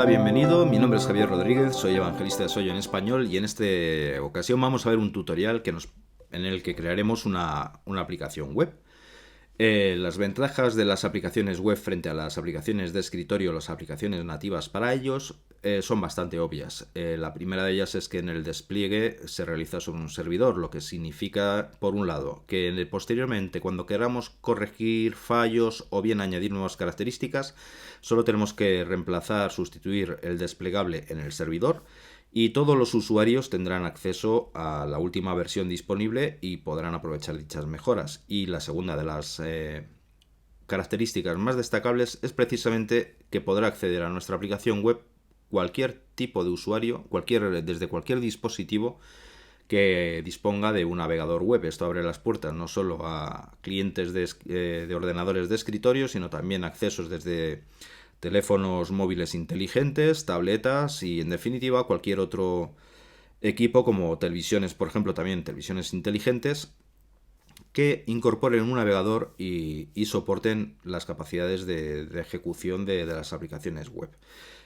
Hola, bienvenido. Mi nombre es Javier Rodríguez, soy evangelista de Soy en español y en esta ocasión vamos a ver un tutorial en el que crearemos una aplicación web. Las ventajas de las aplicaciones web frente a las aplicaciones de escritorio o las aplicaciones nativas para ellos son bastante obvias. La primera de ellas es que en el despliegue se realiza sobre un servidor, lo que significa, por un lado, que posteriormente cuando queramos corregir fallos o bien añadir nuevas características, solo tenemos que reemplazar, sustituir el desplegable en el servidor y todos los usuarios tendrán acceso a la última versión disponible y podrán aprovechar dichas mejoras. Y la segunda de las características más destacables es precisamente que podrá acceder a nuestra aplicación web cualquier tipo de usuario, desde cualquier dispositivo que disponga de un navegador web. Esto abre las puertas no solo a clientes de ordenadores de escritorio, sino también accesos desde teléfonos móviles inteligentes, tabletas y, en definitiva, cualquier otro equipo como televisiones, por ejemplo, también televisiones inteligentes que incorporen un navegador y soporten las capacidades de ejecución de las aplicaciones web.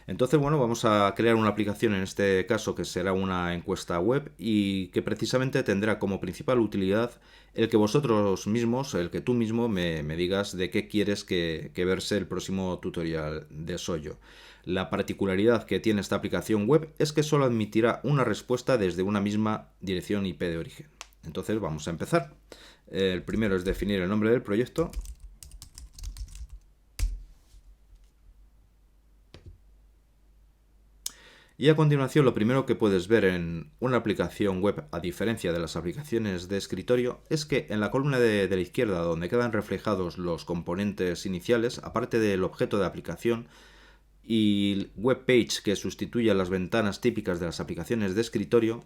Entonces, bueno, vamos a crear una aplicación en este caso que será una encuesta web y que precisamente tendrá como principal utilidad el que vosotros mismos, el que tú mismo me digas de qué quieres que verse el próximo tutorial de Soyo. La particularidad que tiene esta aplicación web es que solo admitirá una respuesta desde una misma dirección IP de origen. Entonces vamos a empezar. El primero es definir el nombre del proyecto. Y a continuación, lo primero que puedes ver en una aplicación web, a diferencia de las aplicaciones de escritorio, es que en la columna de la izquierda, donde quedan reflejados los componentes iniciales, aparte del objeto de aplicación y web page que sustituye a las ventanas típicas de las aplicaciones de escritorio,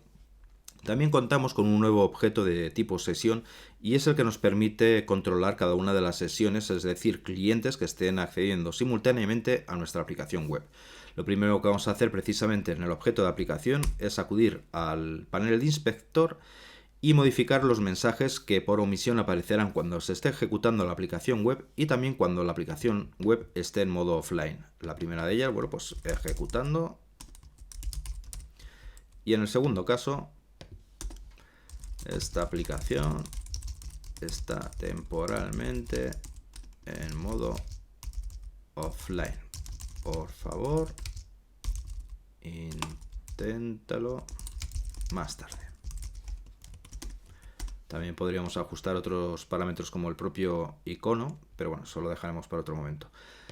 también contamos con un nuevo objeto de tipo sesión y es el que nos permite controlar cada una de las sesiones, es decir, clientes que estén accediendo simultáneamente a nuestra aplicación web. Lo primero que vamos a hacer precisamente en el objeto de aplicación es acudir al panel de inspector y modificar los mensajes que por omisión aparecerán cuando se esté ejecutando la aplicación web y también cuando la aplicación web esté en modo offline. La primera de ellas, bueno, pues ejecutando. Y en el segundo caso, esta aplicación está temporalmente en modo offline. Por favor, inténtalo más tarde. También podríamos ajustar otros parámetros como el propio icono, pero bueno, eso lo dejaremos para otro momento.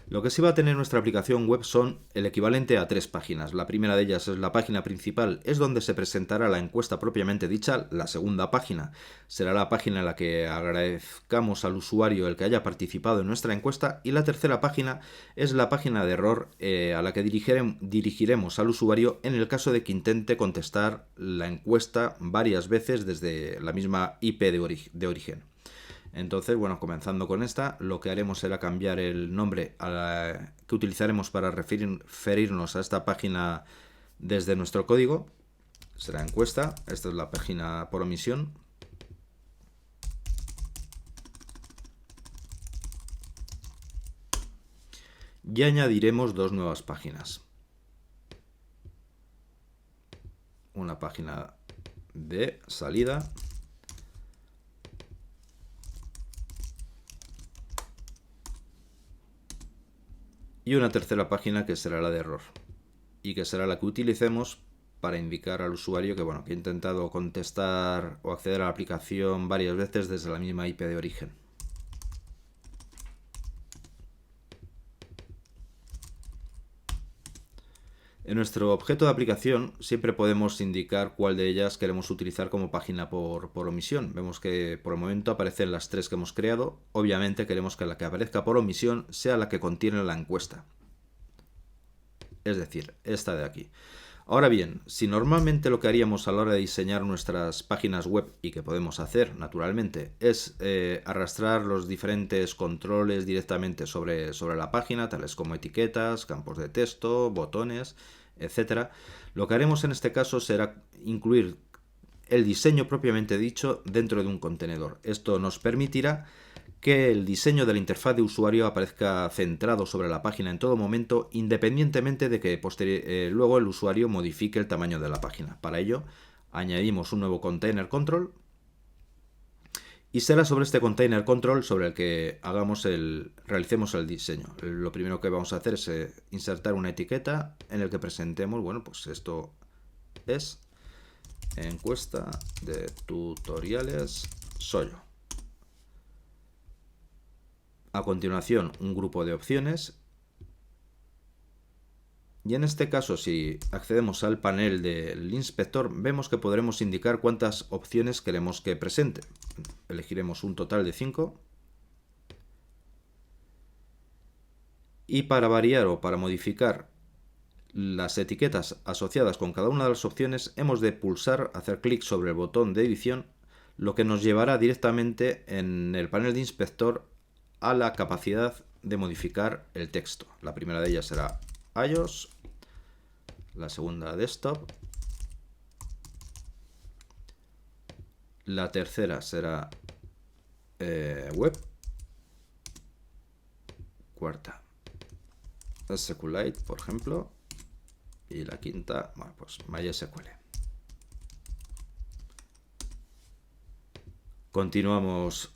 Lo que sí va a tener nuestra aplicación web son el equivalente a 3 páginas. La primera de ellas es la página principal, es donde se presentará la encuesta propiamente dicha. La segunda página será la página en la que agradezcamos al usuario el que haya participado en nuestra encuesta. Y la tercera página es la página de error a la que dirigiremos al usuario en el caso de que intente contestar la encuesta varias veces desde la misma IP de origen. Entonces, bueno, comenzando con esta, lo que haremos será cambiar el nombre que utilizaremos para referirnos a esta página desde nuestro código. Será encuesta. Esta es la página por omisión. Y añadiremos dos nuevas páginas. Una página de salida y una tercera página que será la de error y que será la que utilicemos para indicar al usuario que, bueno, que ha intentado contestar o acceder a la aplicación varias veces desde la misma IP de origen. En nuestro objeto de aplicación siempre podemos indicar cuál de ellas queremos utilizar como página por omisión. Vemos que por el momento aparecen las 3 que hemos creado. Obviamente queremos que la que aparezca por omisión sea la que contiene la encuesta. Es decir, esta de aquí. Ahora bien, si normalmente lo que haríamos a la hora de diseñar nuestras páginas web, y que podemos hacer naturalmente, es arrastrar los diferentes controles directamente sobre la página, tales como etiquetas, campos de texto, botones, etcétera, lo que haremos en este caso será incluir el diseño propiamente dicho dentro de un contenedor. Esto nos permitirá que el diseño de la interfaz de usuario aparezca centrado sobre la página en todo momento, independientemente de que luego el usuario modifique el tamaño de la página. Para ello, añadimos un nuevo container control y será sobre este container control sobre el que realicemos el diseño. Lo primero que vamos a hacer es insertar una etiqueta en el que presentemos, bueno, pues esto es encuesta de tutoriales Soyo. A continuación, un grupo de opciones. Y en este caso, si accedemos al panel del inspector, vemos que podremos indicar cuántas opciones queremos que presente. Elegiremos un total de 5. Y para variar o para modificar las etiquetas asociadas con cada una de las opciones, hemos de pulsar, hacer clic sobre el botón de edición, lo que nos llevará directamente en el panel de inspector a la capacidad de modificar el texto. La primera de ellas será iOS, la segunda desktop, la tercera será web, cuarta SQLite, por ejemplo, y la quinta, bueno, pues MySQL. Continuamos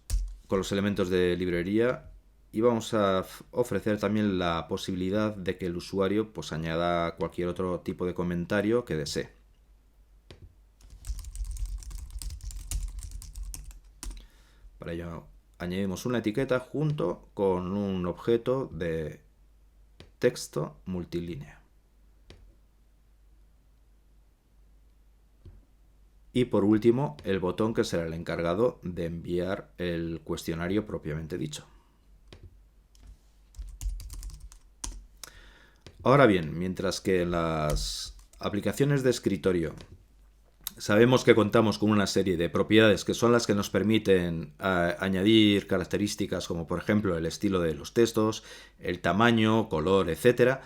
con los elementos de librería y vamos a ofrecer también la posibilidad de que el usuario pues añada cualquier otro tipo de comentario que desee. Para ello añadimos una etiqueta junto con un objeto de texto multilínea. Y por último, el botón que será el encargado de enviar el cuestionario propiamente dicho. Ahora bien, mientras que en las aplicaciones de escritorio sabemos que contamos con una serie de propiedades que son las que nos permiten añadir características como por ejemplo el estilo de los textos, el tamaño, color, etc.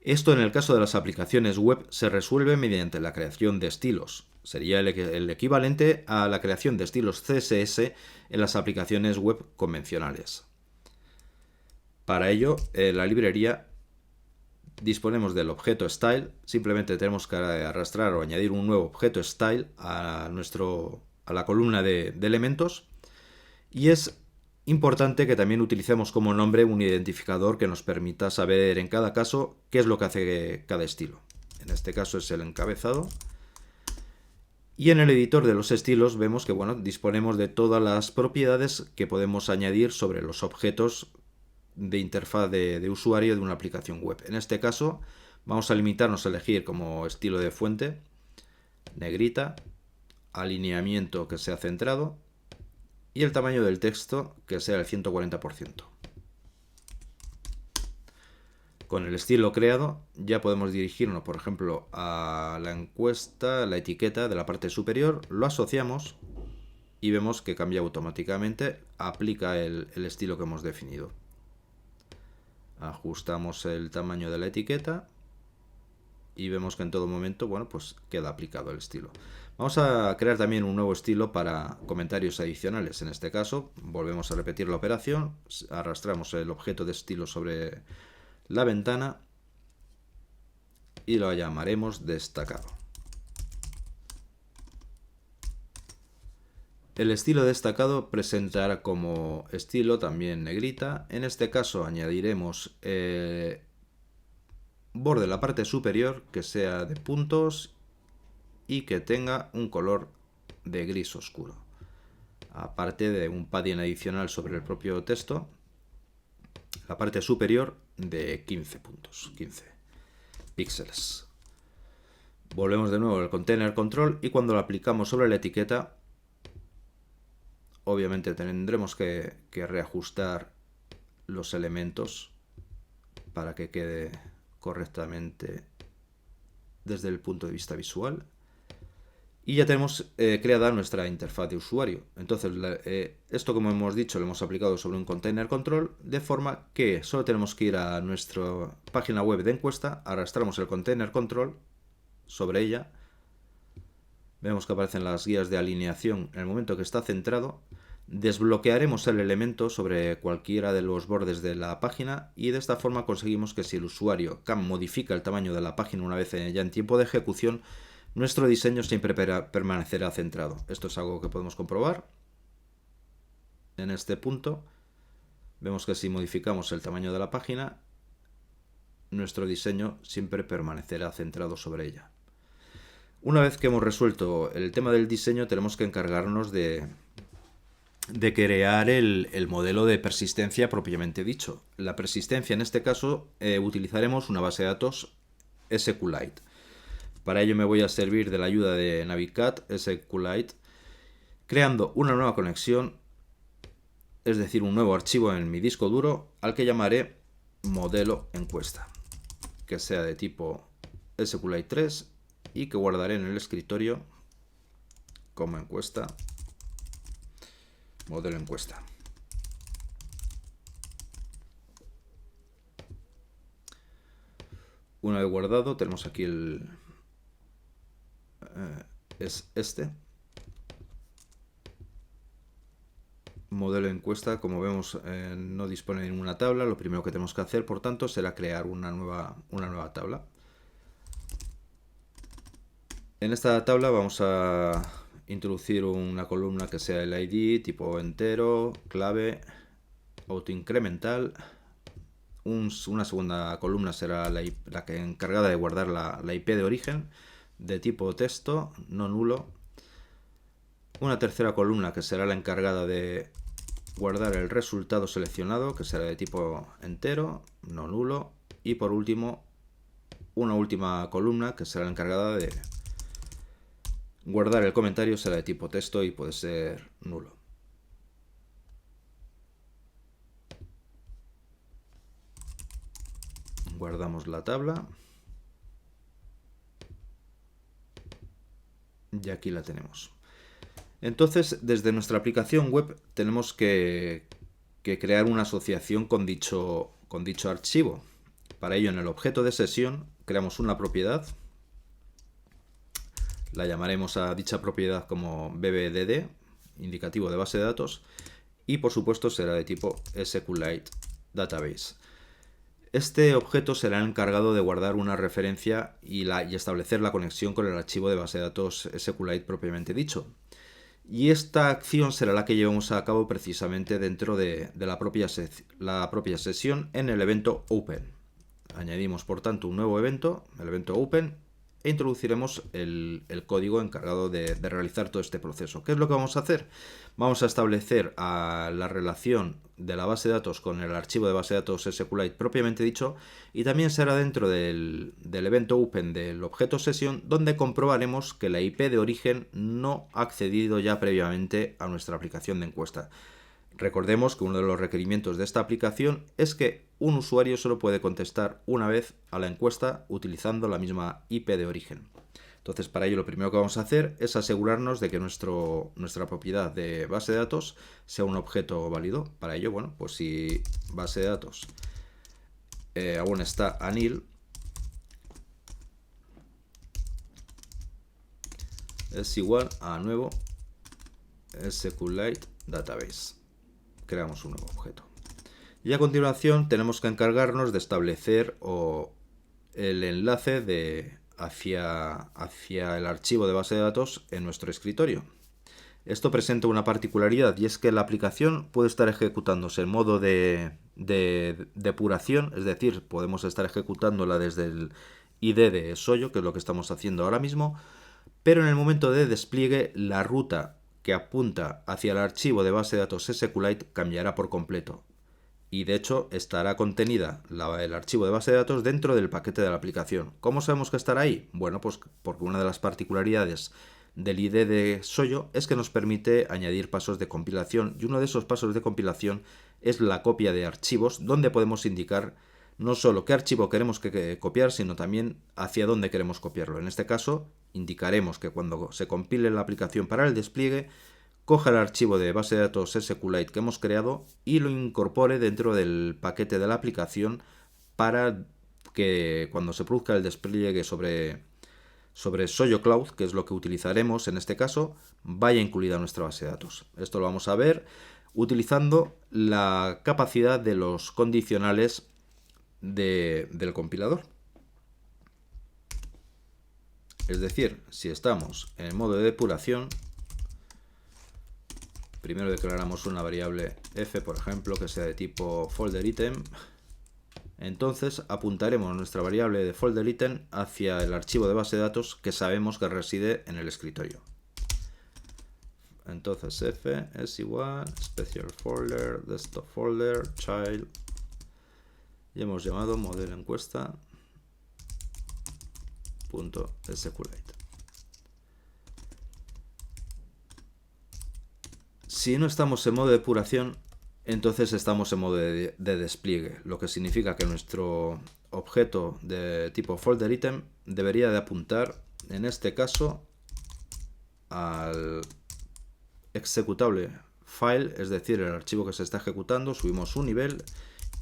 Esto en el caso de las aplicaciones web se resuelve mediante la creación de estilos. Sería el equivalente a la creación de estilos CSS en las aplicaciones web convencionales. Para ello, en la librería disponemos del objeto style. Simplemente tenemos que arrastrar o añadir un nuevo objeto style a la columna de elementos. Y es importante que también utilicemos como nombre un identificador que nos permita saber en cada caso qué es lo que hace cada estilo. En este caso es el encabezado. Y en el editor de los estilos vemos que disponemos de todas las propiedades que podemos añadir sobre los objetos de interfaz de usuario de una aplicación web. En este caso vamos a limitarnos a elegir como estilo de fuente negrita, alineamiento que sea centrado y el tamaño del texto que sea el 140%. Con el estilo creado ya podemos dirigirnos, por ejemplo, a la encuesta, la etiqueta de la parte superior, lo asociamos y vemos que cambia automáticamente, aplica el estilo que hemos definido. Ajustamos el tamaño de la etiqueta y vemos que en todo momento, pues queda aplicado el estilo. Vamos a crear también un nuevo estilo para comentarios adicionales. En este caso, volvemos a repetir la operación, arrastramos el objeto de estilo sobre la ventana y lo llamaremos destacado. El estilo destacado presentará como estilo también negrita. En este caso añadiremos borde en la parte superior que sea de puntos y que tenga un color de gris oscuro. Aparte de un padding adicional sobre el propio texto, la parte superior de 15 puntos, 15 píxeles. Volvemos de nuevo al container control y cuando lo aplicamos sobre la etiqueta, obviamente tendremos que reajustar los elementos para que quede correctamente desde el punto de vista visual. Y ya tenemos creada nuestra interfaz de usuario. Entonces, esto, como hemos dicho, lo hemos aplicado sobre un container control, de forma que solo tenemos que ir a nuestra página web de encuesta, arrastramos el container control sobre ella, vemos que aparecen las guías de alineación en el momento que está centrado, Desbloquearemos el elemento sobre cualquiera de los bordes de la página y de esta forma conseguimos que si el usuario CAM modifica el tamaño de la página una vez ya en tiempo de ejecución, nuestro diseño siempre permanecerá centrado. Esto es algo que podemos comprobar. En este punto vemos que si modificamos el tamaño de la página, nuestro diseño siempre permanecerá centrado sobre ella. Una vez que hemos resuelto el tema del diseño, tenemos que encargarnos de crear el modelo de persistencia propiamente dicho. La persistencia, en este caso, utilizaremos una base de datos SQLite. Para ello me voy a servir de la ayuda de Navicat SQLite, creando una nueva conexión, es decir, un nuevo archivo en mi disco duro, al que llamaré modelo encuesta, que sea de tipo SQLite 3 y que guardaré en el escritorio como encuesta, modelo encuesta. Una vez guardado, tenemos aquí es este modelo encuesta. Como vemos, no dispone de ninguna tabla. Lo primero que tenemos que hacer, por tanto, será crear una nueva tabla. En esta tabla vamos a introducir una columna que sea el ID, tipo entero, clave, autoincremental. Una segunda columna será la que encargada de guardar la IP de origen, de tipo texto, no nulo. Una tercera columna que será la encargada de guardar el resultado seleccionado, que será de tipo entero, no nulo. Y por último, una última columna que será la encargada de guardar el comentario, será de tipo texto y puede ser nulo. Guardamos la tabla y aquí la tenemos. Entonces, desde nuestra aplicación web tenemos que crear una asociación con dicho archivo. Para ello, en el objeto de sesión creamos una propiedad. La llamaremos a dicha propiedad como BBDD, indicativo de base de datos, y por supuesto será de tipo SQLite Database. Este objeto será el encargado de guardar una referencia y establecer la conexión con el archivo de base de datos SQLite propiamente dicho. Y esta acción será la que llevamos a cabo precisamente dentro de la propia sesión en el evento Open. Añadimos por tanto un nuevo evento, el evento Open, e introduciremos el código encargado de realizar todo este proceso. ¿Qué es lo que vamos a hacer? Vamos a establecer la relación de la base de datos con el archivo de base de datos SQLite propiamente dicho, y también será dentro del evento Open del objeto sesión donde comprobaremos que la IP de origen no ha accedido ya previamente a nuestra aplicación de encuesta. Recordemos que uno de los requerimientos de esta aplicación es que un usuario solo puede contestar una vez a la encuesta utilizando la misma IP de origen. Entonces, para ello lo primero que vamos a hacer es asegurarnos de que nuestra propiedad de base de datos sea un objeto válido. Para ello, bueno, pues si base de datos aún está anil, es igual a nuevo SQLite Database. Creamos un nuevo objeto. Y a continuación tenemos que encargarnos de establecer el enlace hacia el archivo de base de datos en nuestro escritorio. Esto presenta una particularidad y es que la aplicación puede estar ejecutándose en modo de depuración, es decir, podemos estar ejecutándola desde el ID de Soyo, que es lo que estamos haciendo ahora mismo, pero en el momento de despliegue la ruta que apunta hacia el archivo de base de datos SQLite cambiará por completo. Y de hecho estará contenida el archivo de base de datos dentro del paquete de la aplicación. ¿Cómo sabemos que estará ahí? Bueno, pues porque una de las particularidades del ID de Soyo es que nos permite añadir pasos de compilación, y uno de esos pasos de compilación es la copia de archivos, donde podemos indicar no solo qué archivo queremos copiar, sino también hacia dónde queremos copiarlo. En este caso, indicaremos que cuando se compile la aplicación para el despliegue, coja el archivo de base de datos SQLite que hemos creado y lo incorpore dentro del paquete de la aplicación para que cuando se produzca el despliegue sobre sobre Soyo Cloud, que es lo que utilizaremos en este caso, vaya incluida en nuestra base de datos. Esto lo vamos a ver utilizando la capacidad de los condicionales del compilador. Es decir, si estamos en el modo de depuración, primero declaramos una variable f, por ejemplo, que sea de tipo folderItem. Entonces apuntaremos nuestra variable de folderItem hacia el archivo de base de datos que sabemos que reside en el escritorio. Entonces f es igual special folder, desktop folder, child, y hemos llamado modelo encuesta .sqlite. Si no estamos en modo de depuración, entonces estamos en modo de despliegue, lo que significa que nuestro objeto de tipo folderItem debería de apuntar, en este caso, al ejecutable file, es decir, el archivo que se está ejecutando. Subimos un nivel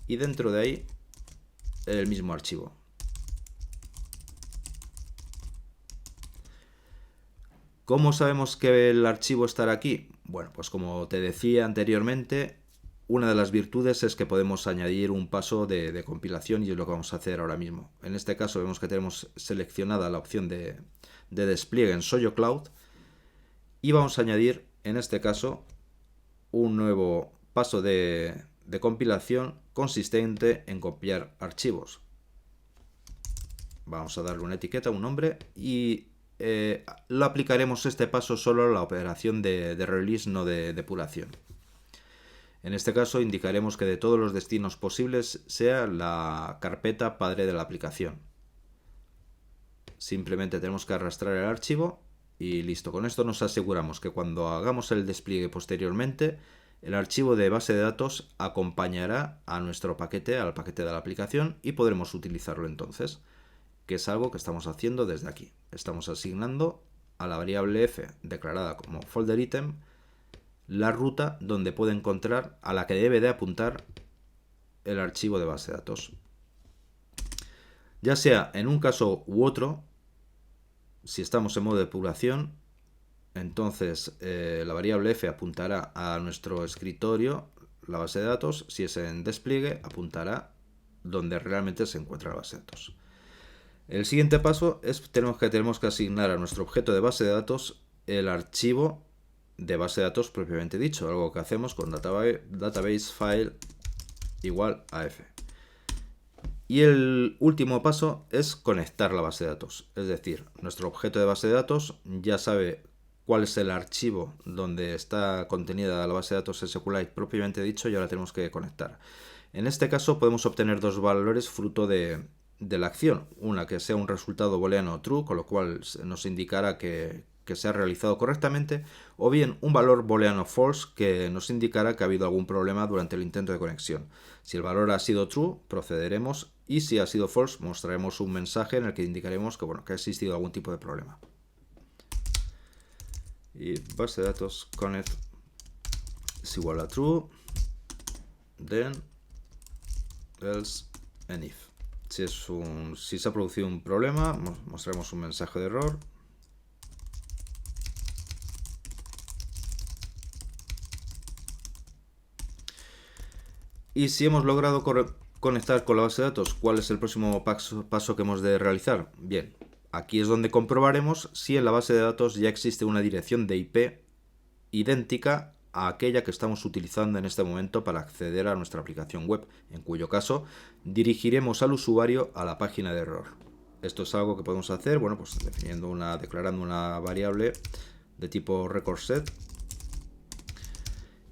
y dentro de ahí el mismo archivo. ¿Cómo sabemos que el archivo estará aquí? Bueno, pues como te decía anteriormente, una de las virtudes es que podemos añadir un paso de compilación y es lo que vamos a hacer ahora mismo. En este caso vemos que tenemos seleccionada la opción de despliegue en Soyo Cloud y vamos a añadir en este caso un nuevo paso de compilación consistente en copiar archivos. Vamos a darle una etiqueta, un nombre, y lo aplicaremos este paso solo a la operación de release, no de depuración. En este caso indicaremos que de todos los destinos posibles sea la carpeta padre de la aplicación. Simplemente tenemos que arrastrar el archivo y listo. Con esto nos aseguramos que cuando hagamos el despliegue posteriormente, el archivo de base de datos acompañará a nuestro paquete, al paquete de la aplicación, y podremos utilizarlo entonces, que es algo que estamos haciendo desde aquí. Estamos asignando a la variable f declarada como folderItem la ruta donde puede encontrar, a la que debe de apuntar el archivo de base de datos. Ya sea en un caso u otro, si estamos en modo de depuración, entonces la variable f apuntará a nuestro escritorio, la base de datos. Si es en despliegue, apuntará donde realmente se encuentra la base de datos. El siguiente paso es tenemos que asignar a nuestro objeto de base de datos el archivo de base de datos propiamente dicho, algo que hacemos con database file igual a f. Y el último paso es conectar la base de datos, es decir, nuestro objeto de base de datos ya sabe cuál es el archivo donde está contenida la base de datos SQLite propiamente dicho y ahora tenemos que conectar. En este caso podemos obtener dos valores fruto de la acción, una que sea un resultado booleano true, con lo cual nos indicará que se ha realizado correctamente, o bien un valor booleano false que nos indicará que ha habido algún problema durante el intento de conexión. Si el valor ha sido true, procederemos, y si ha sido false, mostraremos un mensaje en el que indicaremos que, bueno, que ha existido algún tipo de problema. Y base de datos connect es igual a true, then else and if. Si se ha producido un problema, mostraremos un mensaje de error. Y si hemos logrado conectar con la base de datos, ¿cuál es el próximo paso que hemos de realizar? Bien, aquí es donde comprobaremos si en la base de datos ya existe una dirección de IP idéntica a aquella que estamos utilizando en este momento para acceder a nuestra aplicación web, en cuyo caso dirigiremos al usuario a la página de error. Esto es algo que podemos hacer, bueno, pues declarando una variable de tipo recordSet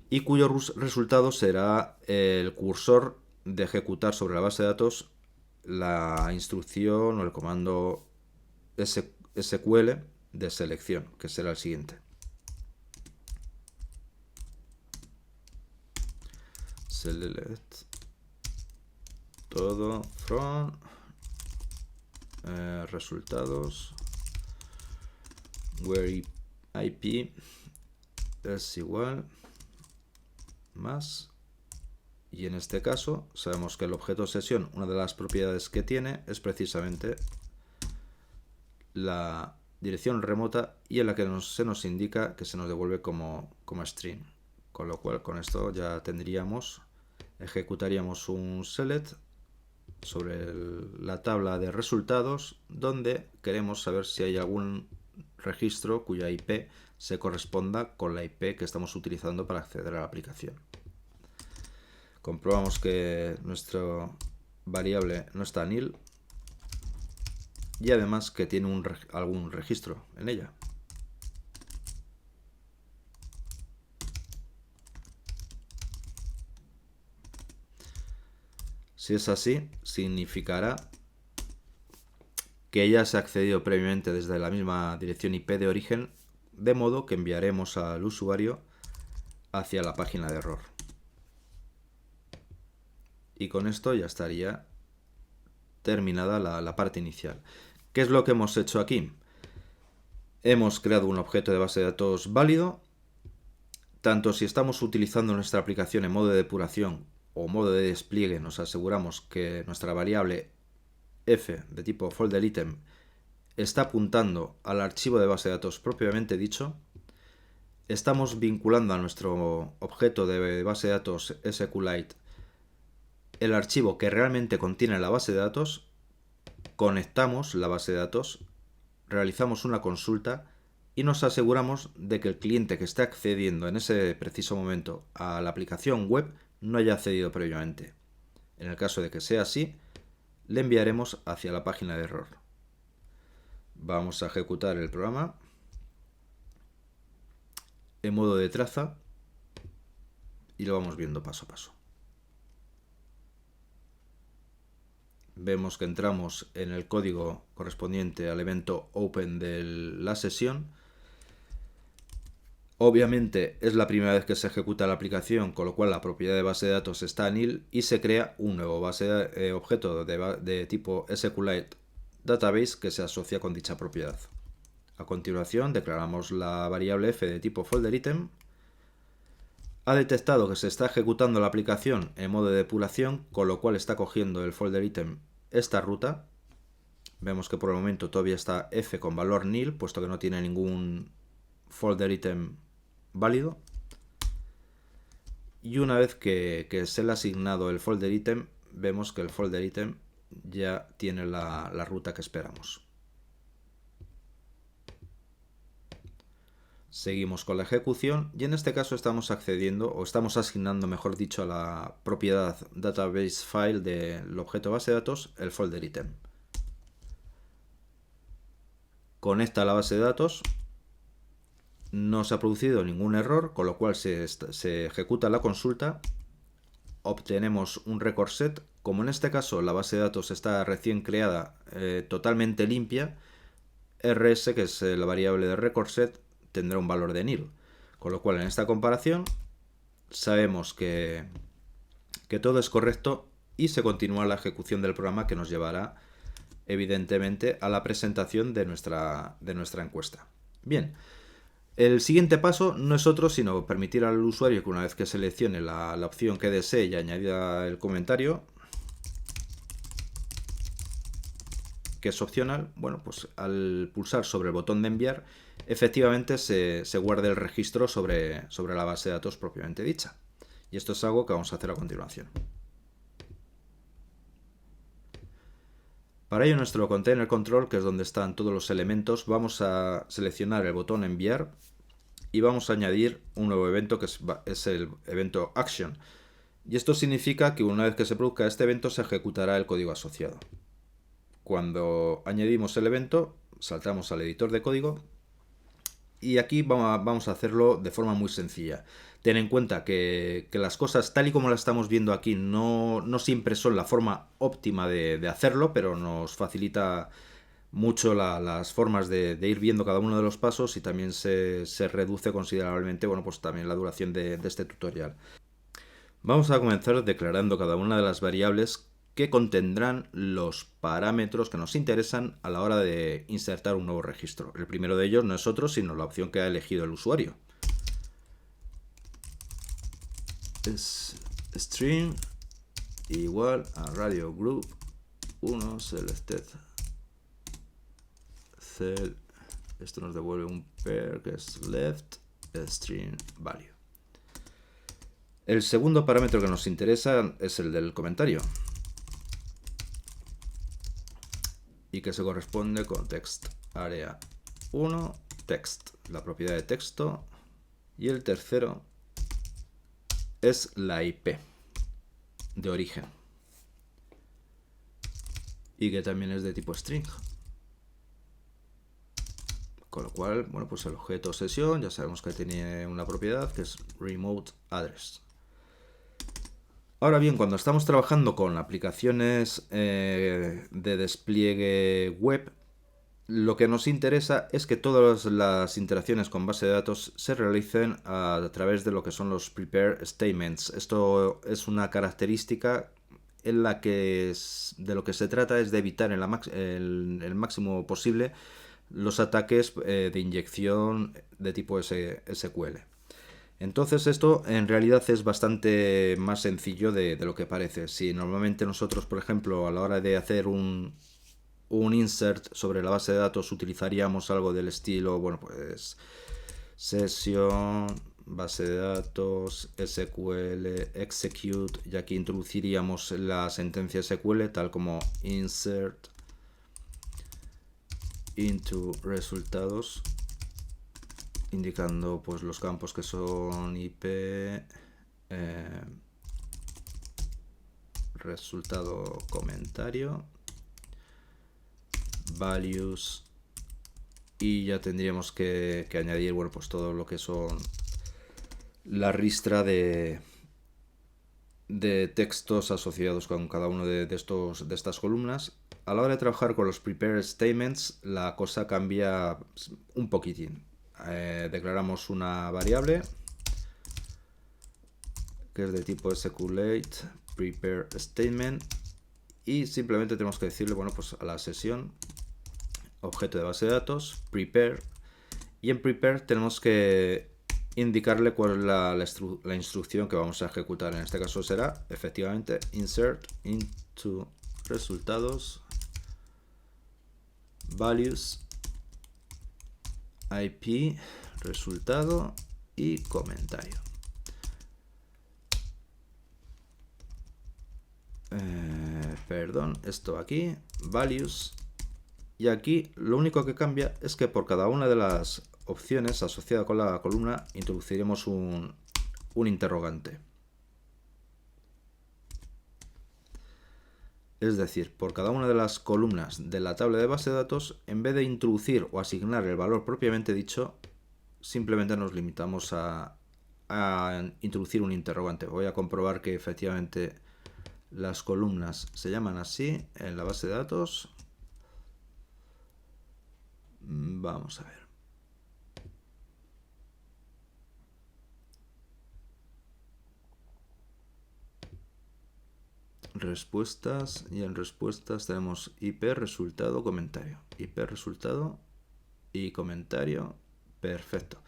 y cuyo resultado será el cursor de ejecutar sobre la base de datos la instrucción o el comando SQL de selección, que será el siguiente. Select todo from resultados where IP es igual más, y en este caso sabemos que el objeto sesión, una de las propiedades que tiene es precisamente la dirección remota y en la que se nos indica que se nos devuelve como string. Con lo cual con esto ya ejecutaríamos un select sobre la tabla de resultados donde queremos saber si hay algún registro cuya IP se corresponda con la IP que estamos utilizando para acceder a la aplicación. Comprobamos que nuestra variable no está nil y además que tiene algún registro en ella. Si es así, significará que ya se ha accedido previamente desde la misma dirección IP de origen, de modo que enviaremos al usuario hacia la página de error. Y con esto ya estaría terminada la parte inicial. ¿Qué es lo que hemos hecho aquí? Hemos creado un objeto de base de datos válido, tanto si estamos utilizando nuestra aplicación en modo de depuración o modo de despliegue, nos aseguramos que nuestra variable f de tipo folderItem está apuntando al archivo de base de datos propiamente dicho. Estamos vinculando a nuestro objeto de base de datos SQLite el archivo que realmente contiene la base de datos, conectamos la base de datos, realizamos una consulta y nos aseguramos de que el cliente que está accediendo en ese preciso momento a la aplicación web no haya accedido previamente. En el caso de que sea así, le enviaremos hacia la página de error. Vamos a ejecutar el programa en modo de traza y lo vamos viendo paso a paso. Vemos que entramos en el código correspondiente al evento open de la sesión. Obviamente es la primera vez que se ejecuta la aplicación, con lo cual la propiedad de base de datos está nil y se crea un nuevo objeto de tipo SQLite Database que se asocia con dicha propiedad. A continuación declaramos la variable f de tipo folderItem. Ha detectado que se está ejecutando la aplicación en modo de depuración, con lo cual está cogiendo el folderItem esta ruta. Vemos que por el momento todavía está f con valor nil, puesto que no tiene ningún folderItem válido. Y una vez que se le ha asignado el folderItem, vemos que el folderItem ya tiene la ruta que esperamos. Seguimos con la ejecución y en este caso estamos accediendo o estamos asignando, mejor dicho, a la propiedad database file del objeto base de datos el folderItem. Conecta a la base de datos, no se ha producido ningún error, con lo cual se ejecuta la consulta, obtenemos un record set. Como en este caso la base de datos está recién creada, totalmente limpia, rs, que es la variable de record set, tendrá un valor de nil, con lo cual en esta comparación sabemos que todo es correcto y se continúa la ejecución del programa, que nos llevará evidentemente a la presentación de nuestra encuesta. Bien, el siguiente paso no es otro sino permitir al usuario que una vez que seleccione la opción que desee y añada el comentario, que es opcional, bueno, pues al pulsar sobre el botón de enviar, efectivamente se guarda el registro sobre la base de datos propiamente dicha. Y esto es algo que vamos a hacer a continuación. Para ello, en nuestro container control, que es donde están todos los elementos, vamos a seleccionar el botón enviar y vamos a añadir un nuevo evento que es el evento action. Y esto significa que una vez que se produzca este evento se ejecutará el código asociado. Cuando añadimos el evento, saltamos al editor de código y aquí vamos a hacerlo de forma muy sencilla. Ten en cuenta que las cosas tal y como las estamos viendo aquí no siempre son la forma óptima de hacerlo, pero nos facilita mucho las formas de ir viendo cada uno de los pasos y también se reduce considerablemente, bueno, pues también la duración de este tutorial. Vamos a comenzar declarando cada una de las variables que contendrán los parámetros que nos interesan a la hora de insertar un nuevo registro. El primero de ellos no es otro sino la opción que ha elegido el usuario. Es string igual a radio group 1 selected esto nos devuelve un pair que es left string value. El segundo parámetro que nos interesa es el del comentario y que se corresponde con text area 1 text, la propiedad de texto, y el tercero es la IP de origen y que también es de tipo string. Con lo cual, bueno, pues el objeto sesión ya sabemos que tiene una propiedad que es remote address. Ahora bien, cuando estamos trabajando con aplicaciones de despliegue web, lo que nos interesa es que todas las interacciones con base de datos se realicen a través de lo que son los prepare statements. Esto es una característica en la que de lo que se trata es de evitar el máximo posible los ataques de inyección de tipo SQL. Entonces esto en realidad es bastante más sencillo de lo que parece. Si normalmente nosotros, por ejemplo, a la hora de hacer un insert sobre la base de datos utilizaríamos algo del estilo, bueno, pues session, base de datos, SQL, execute, y aquí introduciríamos la sentencia SQL tal como insert into resultados, indicando pues los campos que son IP, resultado comentario, values, y ya tendríamos que añadir, bueno, pues todo lo que son la ristra de textos asociados con cada uno de estas columnas. A la hora de trabajar con los prepare statements, la cosa cambia un poquitín. Declaramos una variable que es de tipo SQLite prepare statement y simplemente tenemos que decirle, bueno, pues a la sesión objeto de base de datos prepare, y en prepare tenemos que indicarle cuál es la instrucción que vamos a ejecutar. En este caso será efectivamente insert into resultados values IP resultado y comentario. Perdón, esto aquí values, y aquí lo único que cambia es que por cada una de las opciones asociada con la columna introduciremos un interrogante. Es decir, por cada una de las columnas de la tabla de base de datos, en vez de introducir o asignar el valor propiamente dicho, simplemente nos limitamos a introducir un interrogante. Voy a comprobar que efectivamente las columnas se llaman así en la base de datos. Vamos a ver. Respuestas, y en respuestas tenemos IP resultado comentario, IP resultado y comentario. Perfecto.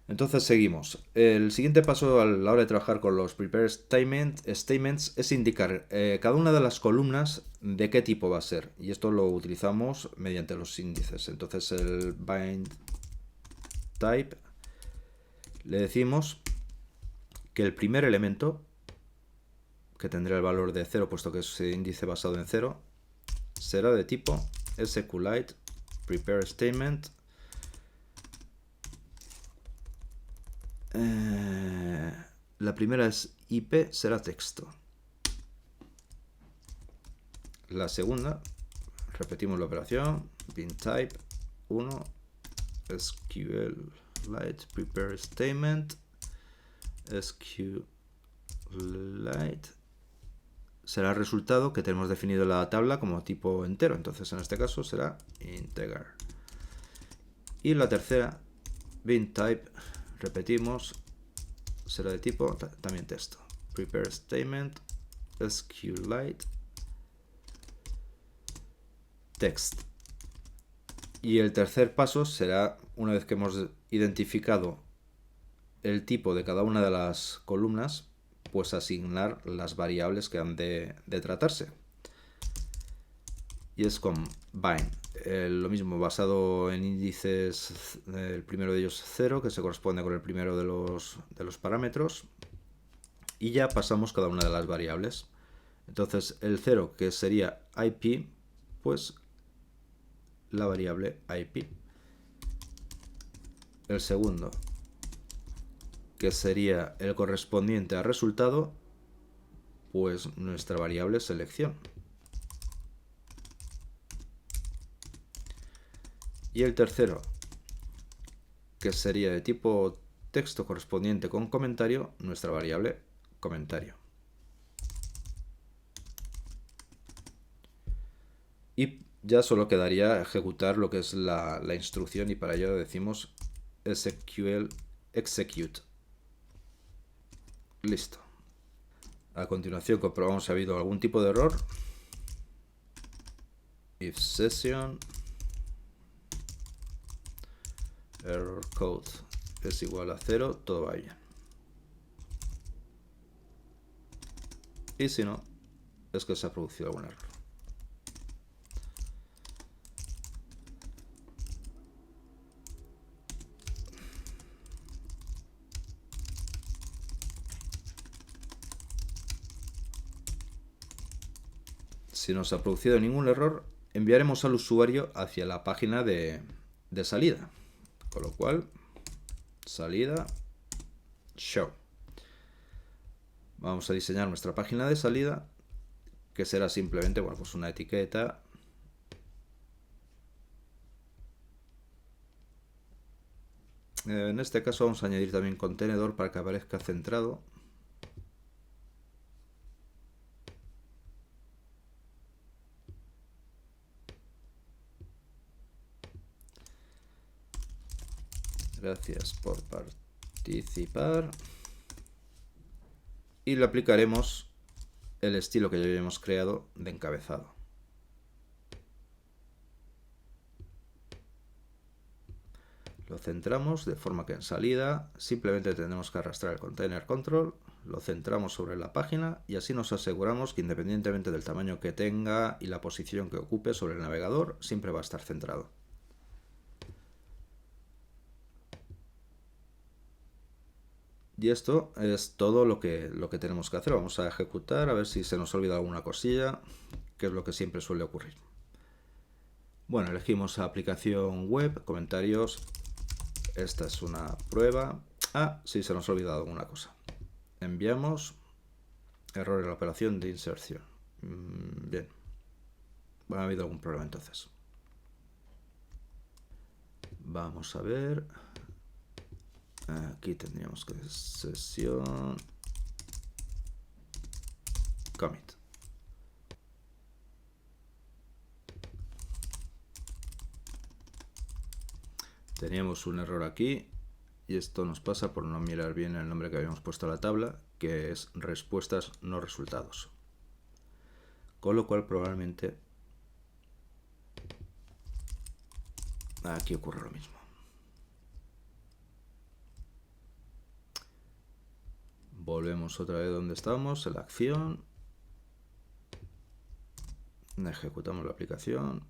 Entonces seguimos. El siguiente paso a la hora de trabajar con los prepare statements es indicar cada una de las columnas de qué tipo va a ser, y esto lo utilizamos mediante los índices. Entonces el bind type le decimos que el primer elemento, que tendrá el valor de 0 puesto que es índice basado en 0, será de tipo SQLite prepare statement. La primera es IP, será texto. La segunda, repetimos la operación, bind type 1 SQLite prepare statement, SQLite será el resultado que tenemos definido en la tabla como tipo entero, entonces en este caso será integer. Y la tercera, bind type, repetimos, será de tipo también texto, prepare statement, SQLite text. Y el tercer paso será, una vez que hemos identificado el tipo de cada una de las columnas, pues asignar las variables que han de tratarse. y es con bind. Lo mismo, basado en índices, el primero de ellos 0, que se corresponde con el primero de los parámetros, y ya pasamos cada una de las variables. Entonces el 0, que sería IP, pues la variable IP. El segundo, que sería el correspondiente al resultado, pues nuestra variable selección. Y el tercero, que sería de tipo texto correspondiente con comentario, nuestra variable comentario. Y ya solo quedaría ejecutar lo que es la instrucción, y para ello decimos SQL execute. Listo. A continuación comprobamos si ha habido algún tipo de error. If session error code es igual a 0, todo va bien. Y si no, es que se ha producido algún error. Si no se ha producido ningún error, enviaremos al usuario hacia la página de salida. Con lo cual, salida, show. Vamos a diseñar nuestra página de salida, que será simplemente, bueno, pues una etiqueta. En este caso vamos a añadir también contenedor para que aparezca centrado. Gracias por participar. Y le aplicaremos el estilo que ya habíamos creado de encabezado. Lo centramos de forma que en salida simplemente tendremos que arrastrar el container control, lo centramos sobre la página y así nos aseguramos que independientemente del tamaño que tenga y la posición que ocupe sobre el navegador, siempre va a estar centrado. Y esto es todo lo que tenemos que hacer. Vamos a ejecutar a ver si se nos olvida alguna cosilla, que es lo que siempre suele ocurrir. Bueno, elegimos aplicación web, comentarios. Esta es una prueba. Ah, sí, se nos ha olvidado alguna cosa. Enviamos. Error en la operación de inserción. Bien. Bueno, ha habido algún problema entonces. Vamos a ver. Aquí tendríamos que sesión commit. Teníamos un error aquí y esto nos pasa por no mirar bien el nombre que habíamos puesto a la tabla, que es respuestas no resultados. Con lo cual probablemente aquí ocurre lo mismo. Volvemos otra vez donde estábamos, en la acción. Ejecutamos la aplicación.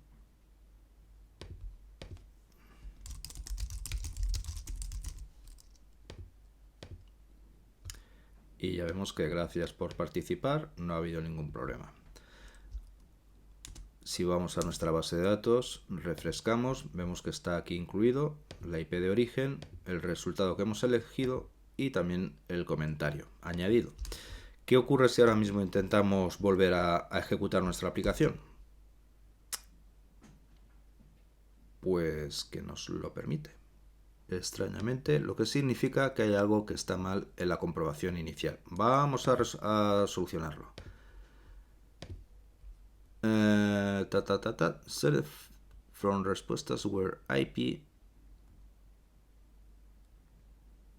Y ya vemos que gracias por participar, no ha habido ningún problema. Si vamos a nuestra base de datos, refrescamos, vemos que está aquí incluido la IP de origen, el resultado que hemos elegido y también el comentario añadido. ¿Qué ocurre si ahora mismo intentamos volver a ejecutar nuestra aplicación? Pues que nos lo permite. Extrañamente, lo que significa que hay algo que está mal en la comprobación inicial. Vamos a solucionarlo. Select from respuestas where IP.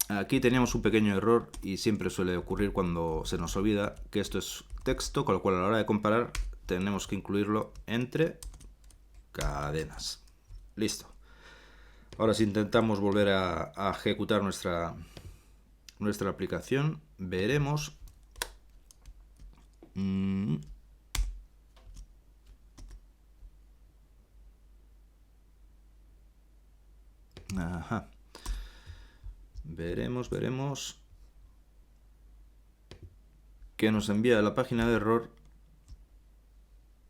Aquí teníamos un pequeño error y siempre suele ocurrir cuando se nos olvida que esto es texto, con lo cual a la hora de comparar tenemos que incluirlo entre cadenas. Listo. Ahora si intentamos volver a ejecutar nuestra aplicación, veremos Ajá. Veremos que nos envía la página de error,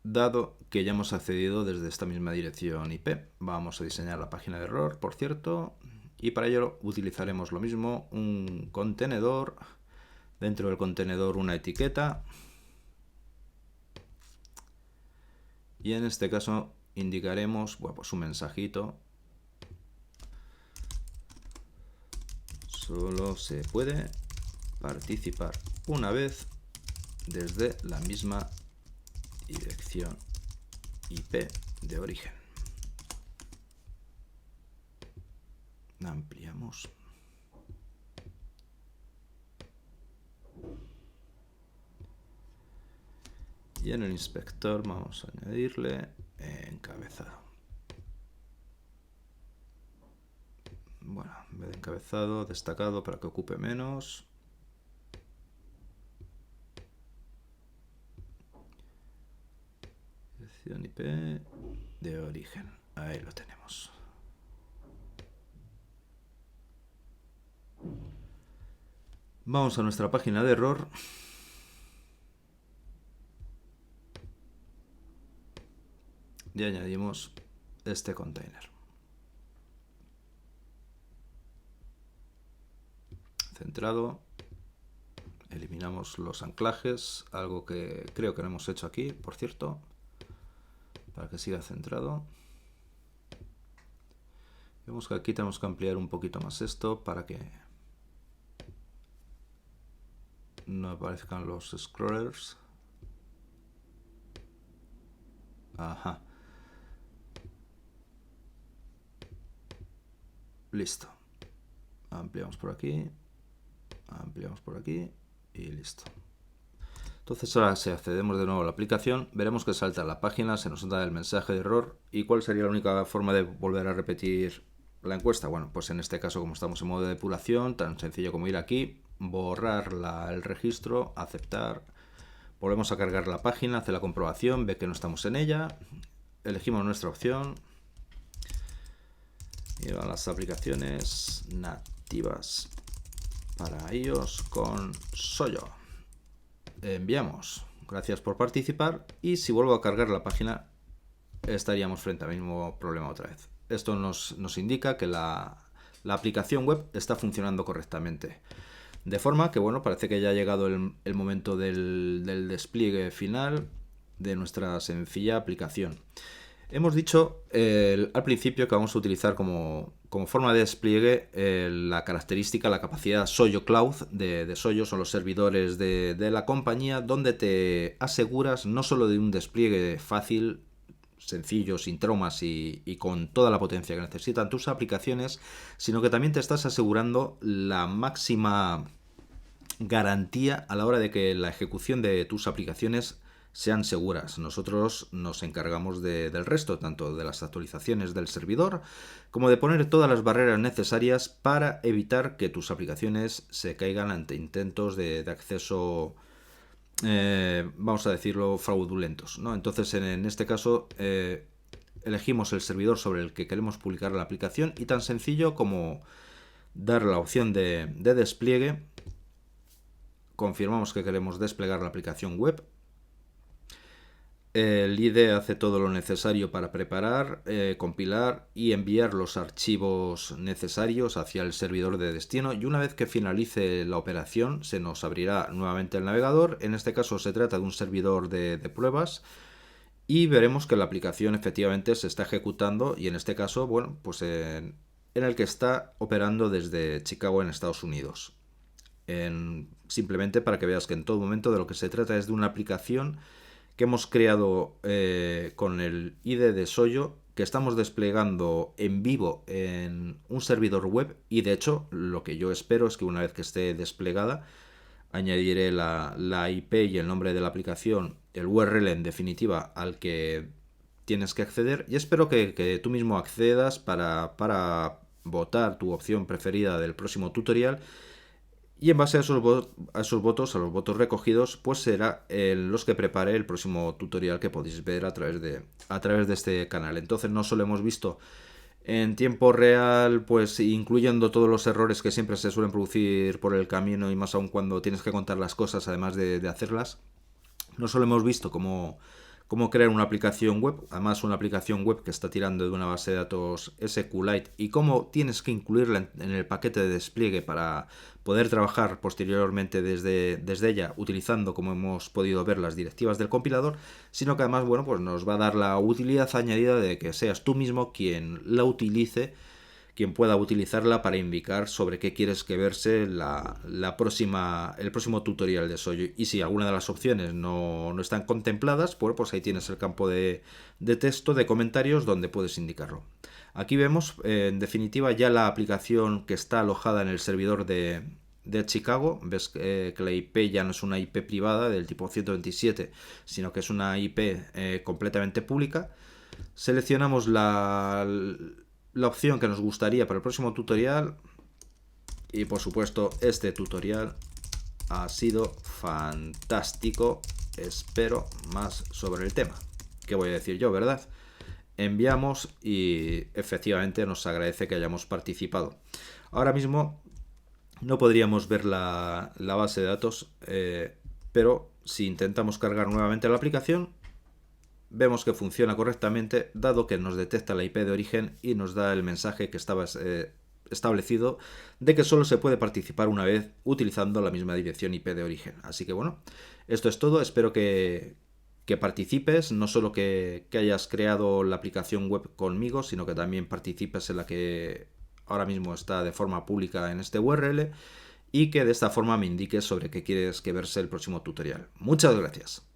dado que ya hemos accedido desde esta misma dirección IP. Vamos a diseñar la página de error, por cierto, y para ello utilizaremos lo mismo, un contenedor, dentro del contenedor una etiqueta, y en este caso indicaremos, bueno, pues un mensajito: solo se puede participar una vez desde la misma dirección IP de origen. Ampliamos. Y en el inspector vamos a añadirle encabezado. Bueno, en vez de encabezado, destacado para que ocupe menos. Dirección IP de origen. Ahí lo tenemos. Vamos a nuestra página de error. Y añadimos este container. Centrado. Eliminamos los anclajes, algo que creo que no hemos hecho aquí, por cierto, para que siga centrado. Vemos que aquí tenemos que ampliar un poquito más esto para que no aparezcan los scrollers. Ajá. Listo. Ampliamos por aquí y listo. Entonces ahora si accedemos de nuevo a la aplicación, veremos que salta la página, se nos da el mensaje de error. ¿Y cuál sería la única forma de volver a repetir la encuesta? Bueno, pues en este caso, como estamos en modo de depuración, tan sencillo como ir aquí, borrar el registro, aceptar, volvemos a cargar la página, hace la comprobación, ve que no estamos en ella, elegimos nuestra opción y van las aplicaciones nativas para iOS con Soyo. Enviamos. Gracias por participar, y si vuelvo a cargar la página estaríamos frente al mismo problema otra vez. Esto nos indica que la aplicación web está funcionando correctamente. De forma que, bueno, parece que ya ha llegado el momento del despliegue final de nuestra sencilla aplicación. Hemos dicho al principio que vamos a utilizar como forma de despliegue la característica, la capacidad Soyo Cloud de Soyo. Son los servidores de la compañía, donde te aseguras no solo de un despliegue fácil, sencillo, sin traumas y con toda la potencia que necesitan tus aplicaciones, sino que también te estás asegurando la máxima garantía a la hora de que la ejecución de tus aplicaciones sean seguras. Nosotros nos encargamos del resto, tanto de las actualizaciones del servidor como de poner todas las barreras necesarias para evitar que tus aplicaciones se caigan ante intentos de acceso, vamos a decirlo, fraudulentos, ¿no? Entonces, en este caso, elegimos el servidor sobre el que queremos publicar la aplicación, y tan sencillo como dar la opción de despliegue, confirmamos que queremos desplegar la aplicación web. El IDE hace todo lo necesario para preparar, compilar y enviar los archivos necesarios hacia el servidor de destino, y una vez que finalice la operación se nos abrirá nuevamente el navegador. En este caso se trata de un servidor de pruebas, y veremos que la aplicación efectivamente se está ejecutando, y en este caso, bueno, pues en el que está operando desde Chicago, en Estados Unidos. Simplemente para que veas que en todo momento de lo que se trata es de una aplicación que hemos creado con el IDE de Soyo, que estamos desplegando en vivo en un servidor web, y de hecho lo que yo espero es que una vez que esté desplegada añadiré la IP y el nombre de la aplicación, el URL en definitiva al que tienes que acceder, y espero que tú mismo accedas para votar tu opción preferida del próximo tutorial. Y en base a esos votos, a los votos recogidos, pues será los que prepare el próximo tutorial que podéis ver a través de este canal. Entonces no solo hemos visto en tiempo real, pues incluyendo todos los errores que siempre se suelen producir por el camino y más aún cuando tienes que contar las cosas además de hacerlas. No solo hemos visto cómo crear una aplicación web, además una aplicación web que está tirando de una base de datos SQLite y cómo tienes que incluirla en el paquete de despliegue para poder trabajar posteriormente desde ella utilizando, como hemos podido ver, las directivas del compilador, sino que además, bueno, pues nos va a dar la utilidad añadida de que seas tú mismo quien la utilice, quien pueda utilizarla para indicar sobre qué quieres que verse el próximo tutorial de Soyo. Y si alguna de las opciones no están contempladas, pues ahí tienes el campo de texto, de comentarios, donde puedes indicarlo. Aquí vemos, en definitiva, ya la aplicación que está alojada en el servidor de Chicago. Ves que la IP ya no es una IP privada del tipo 127, sino que es una IP completamente pública. Seleccionamos la opción que nos gustaría para el próximo tutorial y por supuesto este tutorial ha sido fantástico. Espero más sobre el tema. ¿Qué voy a decir yo, verdad? Enviamos y efectivamente nos agradece que hayamos participado. Ahora mismo no podríamos ver la base de datos, pero si intentamos cargar nuevamente la aplicación, vemos que funciona correctamente, dado que nos detecta la IP de origen y nos da el mensaje que estaba establecido de que solo se puede participar una vez utilizando la misma dirección IP de origen. Así que bueno, esto es todo. Espero que participes, no solo que hayas creado la aplicación web conmigo, sino que también participes en la que ahora mismo está de forma pública en este URL y que de esta forma me indiques sobre qué quieres que verse el próximo tutorial. Muchas gracias.